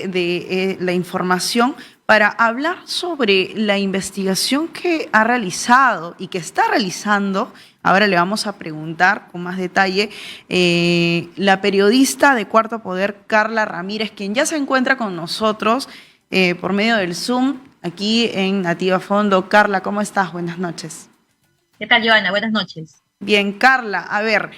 de la información para hablar sobre la investigación que ha realizado y que está realizando. Ahora le vamos a preguntar con más detalle la periodista de Cuarto Poder, Carla Ramírez, quien ya se encuentra con nosotros por medio del Zoom aquí en Nativa Fondo. Carla, ¿cómo estás? Buenas noches. ¿Qué tal, Joana? Buenas noches. Bien, Carla, a ver,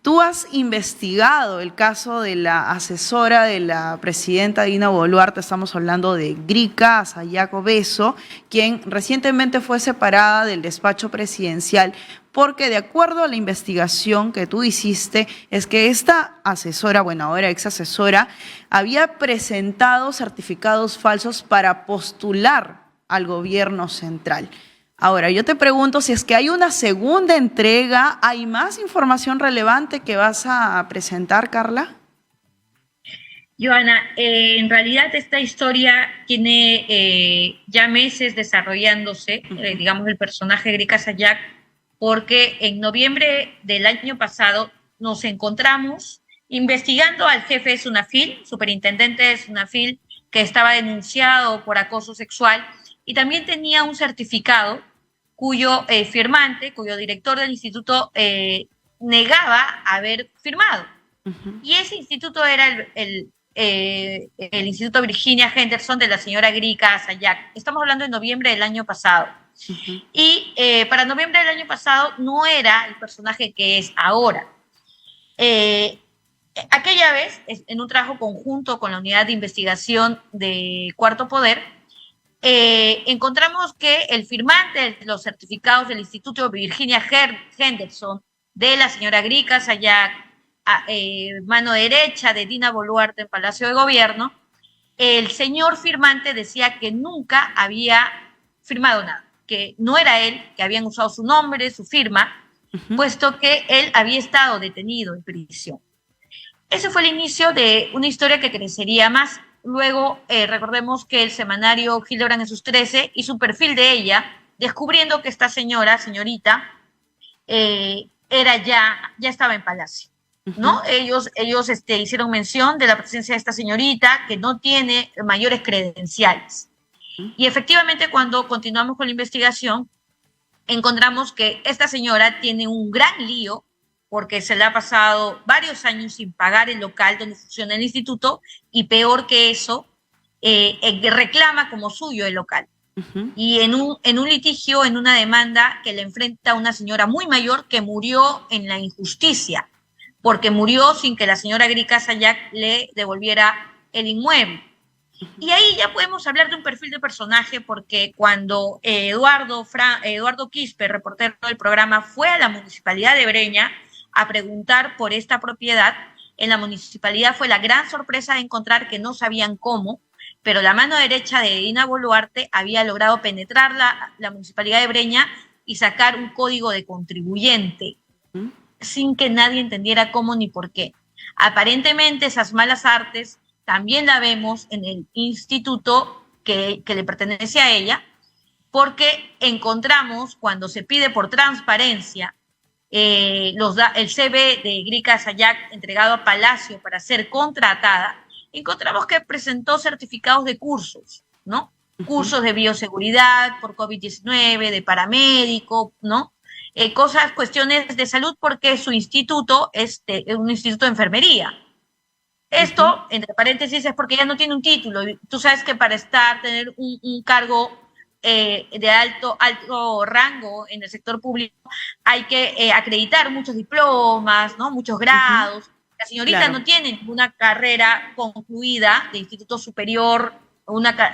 tú has investigado el caso de la asesora de la presidenta Dina Boluarte, estamos hablando de Grica Sayaco Beso, quien recientemente fue separada del despacho presidencial, porque de acuerdo a la investigación que tú hiciste, es que esta asesora, bueno, ahora ex asesora, había presentado certificados falsos para postular al gobierno central. Ahora, yo te pregunto si es que hay una segunda entrega, ¿hay más información relevante que vas a presentar, Carla? Joana, en realidad esta historia tiene ya meses desarrollándose, digamos, el personaje Grica Sayac, porque en noviembre del año pasado nos encontramos investigando al jefe de Sunafil, superintendente de Sunafil, que estaba denunciado por acoso sexual y también tenía un certificado cuyo firmante, cuyo director del instituto negaba haber firmado. Y ese instituto era el Instituto Virginia Henderson de la señora Grica Sayac. Estamos hablando de noviembre del año pasado. Y para noviembre del año pasado no era el personaje que es ahora. Aquella vez, en un trabajo conjunto con la unidad de investigación de Cuarto Poder, encontramos que el firmante de los certificados del Instituto Virginia Henderson de la señora Grica Sayac, mano derecha de Dina Boluarte en Palacio de Gobierno, el señor firmante decía que nunca había firmado nada, que no era él, que habían usado su nombre, su firma, puesto que él había estado detenido en prisión. Ese fue el inicio de una historia que crecería más. Luego, recordemos que el semanario Hildebrand en sus 13 hizo un perfil de ella, descubriendo que esta señorita, ya estaba en Palacio, ¿no? Ellos hicieron mención de la presencia de esta señorita, que no tiene mayores credenciales. Y efectivamente, cuando continuamos con la investigación, encontramos que esta señora tiene un gran lío, porque se le ha pasado varios años sin pagar el local donde funciona el instituto, y peor que eso, reclama como suyo el local. Y en un litigio, en una demanda que le enfrenta a una señora muy mayor que murió en la injusticia, porque murió sin que la señora Grica Sayac le devolviera el inmueble. Y ahí ya podemos hablar de un perfil de personaje, porque cuando Eduardo Quispe, reportero del programa, fue a la Municipalidad de Breña a preguntar por esta propiedad, en la municipalidad fue la gran sorpresa de encontrar que no sabían cómo, pero la mano derecha de Dina Boluarte había logrado penetrar la municipalidad de Breña y sacar un código de contribuyente, sin que nadie entendiera cómo ni por qué. Aparentemente esas malas artes también la vemos en el instituto que le pertenece a ella, porque encontramos, cuando se pide por transparencia, el CV de Grica Sayac entregado a Palacio para ser contratada, encontramos que presentó certificados de cursos, ¿no? Cursos de bioseguridad por COVID-19, de paramédico, ¿no? Cuestiones de salud, porque su instituto es un instituto de enfermería. Esto, entre paréntesis, es porque ella no tiene un título. Tú sabes que para tener un cargo de alto rango en el sector público, hay que acreditar muchos diplomas, ¿no? Muchos grados. La señorita no tiene ninguna carrera concluida de instituto superior,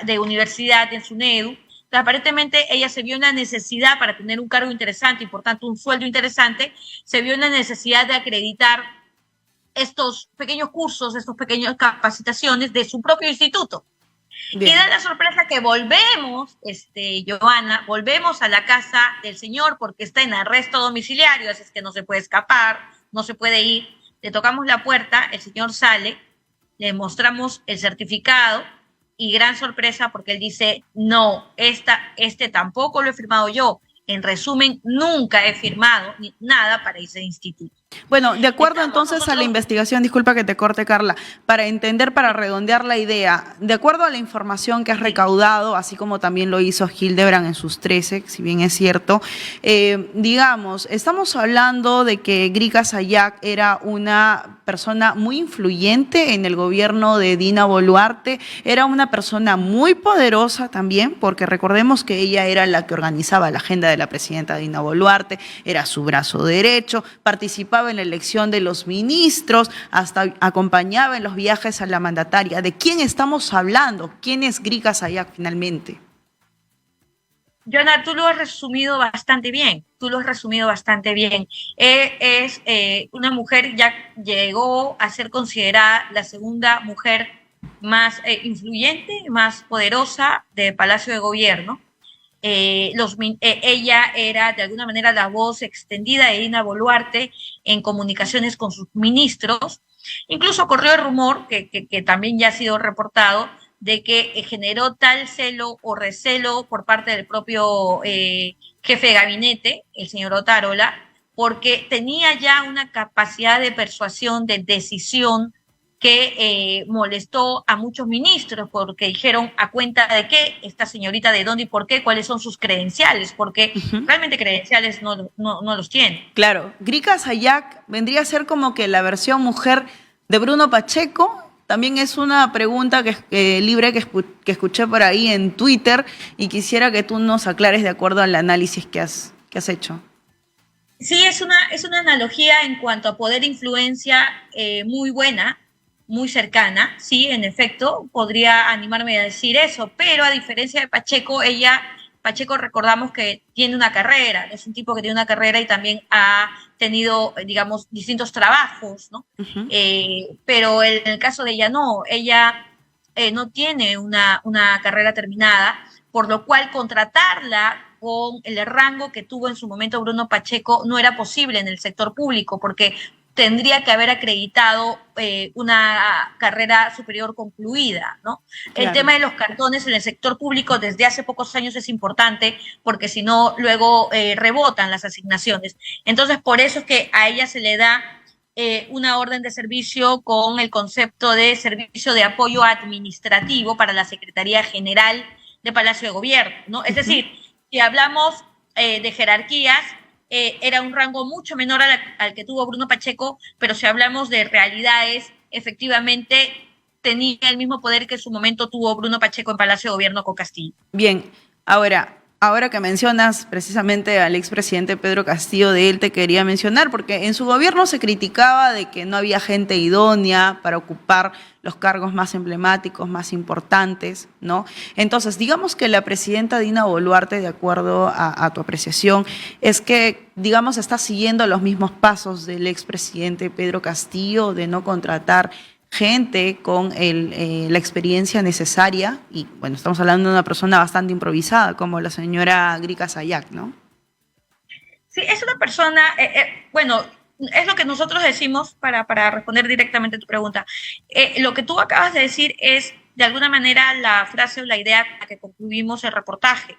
de universidad en SUNEDU. Entonces, aparentemente ella se vio en la necesidad, para tener un cargo interesante y por tanto un sueldo interesante, se vio en la necesidad de acreditar estos pequeños cursos, estas pequeñas capacitaciones de su propio instituto. Bien. Y da la sorpresa que volvemos, Joana, volvemos a la casa del señor, porque está en arresto domiciliario, así es que no se puede escapar, no se puede ir. Le tocamos la puerta, el señor sale, le mostramos el certificado y gran sorpresa, porque él dice, no, tampoco lo he firmado yo. En resumen, nunca he firmado nada para ese instituto. Bueno, de acuerdo Estamos entonces a la nosotros, investigación, disculpa que te corte, Carla, para entender, para redondear la idea, de acuerdo a la información que has sí, recaudado, así como también lo hizo Hildebrand en sus 13, si bien es cierto, digamos, estamos hablando de que Grika Sayak era una persona muy influyente en el gobierno de Dina Boluarte, era una persona muy poderosa también, porque recordemos que ella era la que organizaba la agenda de la presidenta Dina Boluarte, era su brazo derecho, participaba en la elección de los ministros, hasta acompañaba en los viajes a la mandataria. ¿De quién estamos hablando? ¿Quién es Grika Sayak finalmente? Joana, tú lo has resumido bastante bien, tú lo has resumido bastante bien. Es una mujer, ya llegó a ser considerada la segunda mujer más influyente, más poderosa del Palacio de Gobierno. Ella era de alguna manera la voz extendida de Dina Boluarte en comunicaciones con sus ministros. Incluso corrió el rumor, que también ya ha sido reportado, de que generó tal celo o recelo por parte del propio jefe de gabinete, el señor Otárola, porque tenía ya una capacidad de persuasión, de decisión, que molestó a muchos ministros porque dijeron a cuenta de qué esta señorita de dónde y por qué, cuáles son sus credenciales, porque Ujú. realmente credenciales no los tiene. Claro, Grika Sayak vendría a ser como que la versión mujer de Bruno Pacheco. También es una pregunta libre que escuché por ahí en Twitter y quisiera que tú nos aclares de acuerdo al análisis que has hecho. Sí, es una analogía en cuanto a poder e influencia muy buena, muy cercana, sí, en efecto, podría animarme a decir eso, pero a diferencia de Pacheco, Pacheco recordamos que tiene una carrera, es un tipo que tiene una carrera y también ha tenido, digamos, distintos trabajos, ¿no? Ujú. Pero en el caso de ella no tiene una carrera terminada, por lo cual contratarla con el rango que tuvo en su momento Bruno Pacheco no era posible en el sector público, porque tendría que haber acreditado una carrera superior concluida, ¿no? El Claro. tema de los cartones en el sector público desde hace pocos años es importante, porque si no, luego rebotan las asignaciones. Entonces, por eso es que a ella se le da una orden de servicio con el concepto de servicio de apoyo administrativo para la Secretaría General de Palacio de Gobierno, ¿no? Es Ujú. decir, si hablamos de jerarquías, era un rango mucho menor al que tuvo Bruno Pacheco, pero si hablamos de realidades, efectivamente tenía el mismo poder que en su momento tuvo Bruno Pacheco en Palacio de Gobierno con Castillo. Bien, ahora que mencionas precisamente al expresidente Pedro Castillo, de él te quería mencionar, porque en su gobierno se criticaba de que no había gente idónea para ocupar los cargos más emblemáticos, más importantes, ¿no? Entonces, digamos que la presidenta Dina Boluarte, de acuerdo a tu apreciación, es que, digamos, está siguiendo los mismos pasos del expresidente Pedro Castillo de no contratar gente con la experiencia necesaria, y bueno, estamos hablando de una persona bastante improvisada como la señora Grika Sayak, ¿no? Sí, es una persona, bueno, es lo que nosotros decimos para responder directamente a tu pregunta. Lo que tú acabas de decir es, de alguna manera, la frase o la idea con la que concluimos el reportaje,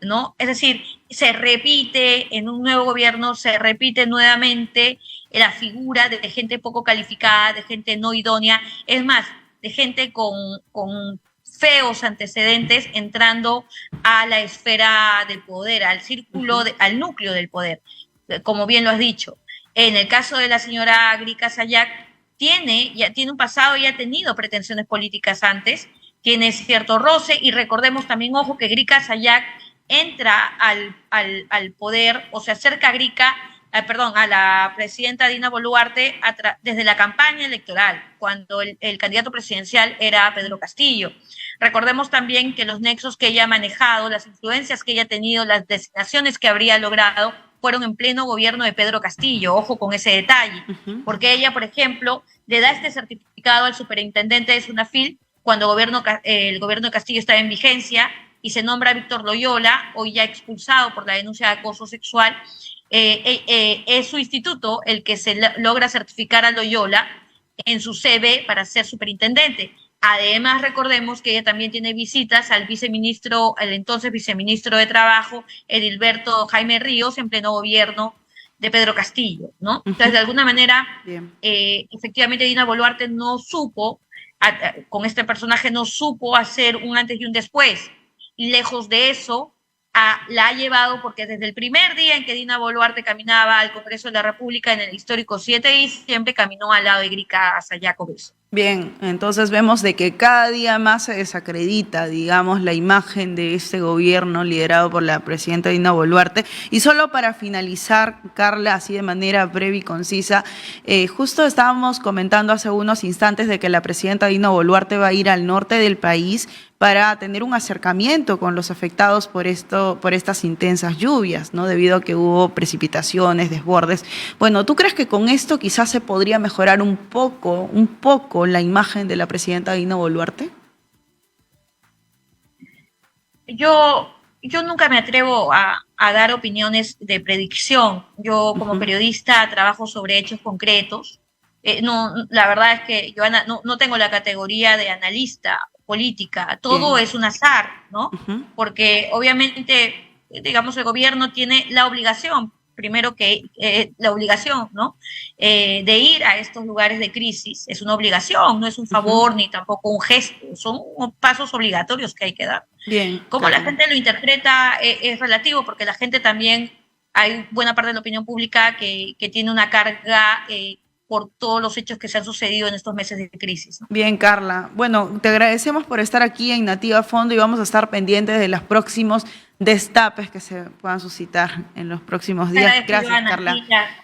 ¿no? Es decir, se repite en un nuevo gobierno, se repite nuevamente la figura de gente poco calificada, de gente no idónea, es más, de gente con feos antecedentes entrando a la esfera del poder, al círculo, al núcleo del poder, como bien lo has dicho. En el caso de la señora Grika Sayak, ya tiene un pasado y ha tenido pretensiones políticas antes, tiene cierto roce y recordemos también, ojo, que Grika Sayak entra al poder o se acerca a a la presidenta Dina Boluarte desde la campaña electoral, cuando el candidato presidencial era Pedro Castillo. Recordemos también que los nexos que ella ha manejado, las influencias que ella ha tenido, las designaciones que habría logrado, fueron en pleno gobierno de Pedro Castillo. Ojo con ese detalle, Uh -huh. porque ella, por ejemplo, le da este certificado al superintendente de Sunafil cuando el gobierno de Castillo estaba en vigencia y se nombra a Víctor Loyola, hoy ya expulsado por la denuncia de acoso sexual. Es su instituto el que se logra certificar a Loyola en su CV para ser superintendente. Además, recordemos que ella también tiene visitas al viceministro, el entonces viceministro de Trabajo, Edilberto Jaime Ríos, en pleno gobierno de Pedro Castillo, ¿no? Entonces, de alguna manera, efectivamente Dina Boluarte no supo, con este personaje no supo hacer un antes y un después. Y lejos de eso, la ha llevado, porque desde el primer día en que Dina Boluarte caminaba al Congreso de la República, en el histórico 7 de diciembre, caminó al lado de Grica Sayaco Beso. Bien, entonces vemos de que cada día más se desacredita, digamos, la imagen de este gobierno liderado por la presidenta Dina Boluarte. Y solo para finalizar, Carla, así de manera breve y concisa, justo estábamos comentando hace unos instantes de que la presidenta Dina Boluarte va a ir al norte del país para tener un acercamiento con los afectados por estas intensas lluvias, ¿no? Debido a que hubo precipitaciones, desbordes. Bueno, ¿tú crees que con esto quizás se podría mejorar un poco la imagen de la presidenta Dina Boluarte? Yo nunca me atrevo a dar opiniones de predicción. Yo como periodista trabajo sobre hechos concretos. No, la verdad es que yo no tengo la categoría de analista política, todo es un azar, ¿no? Porque obviamente, digamos, el gobierno tiene la obligación, primero que la obligación, ¿no? De ir a estos lugares de crisis, es una obligación, no es un favor ni tampoco un gesto, son pasos obligatorios que hay que dar. Bien, Como la gente lo interpreta es relativo, porque la gente también, hay buena parte de la opinión pública que tiene una carga por todos los hechos que se han sucedido en estos meses de crisis, ¿no? Bien, Carla. Bueno, te agradecemos por estar aquí en Nativa Fondo y vamos a estar pendientes de los próximos destapes que se puedan suscitar en los próximos días. Gracias, Ana, Carla.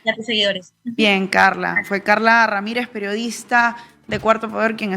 Y a tus seguidores. Bien, Carla. Fue Carla Ramírez, periodista de Cuarto Poder, quien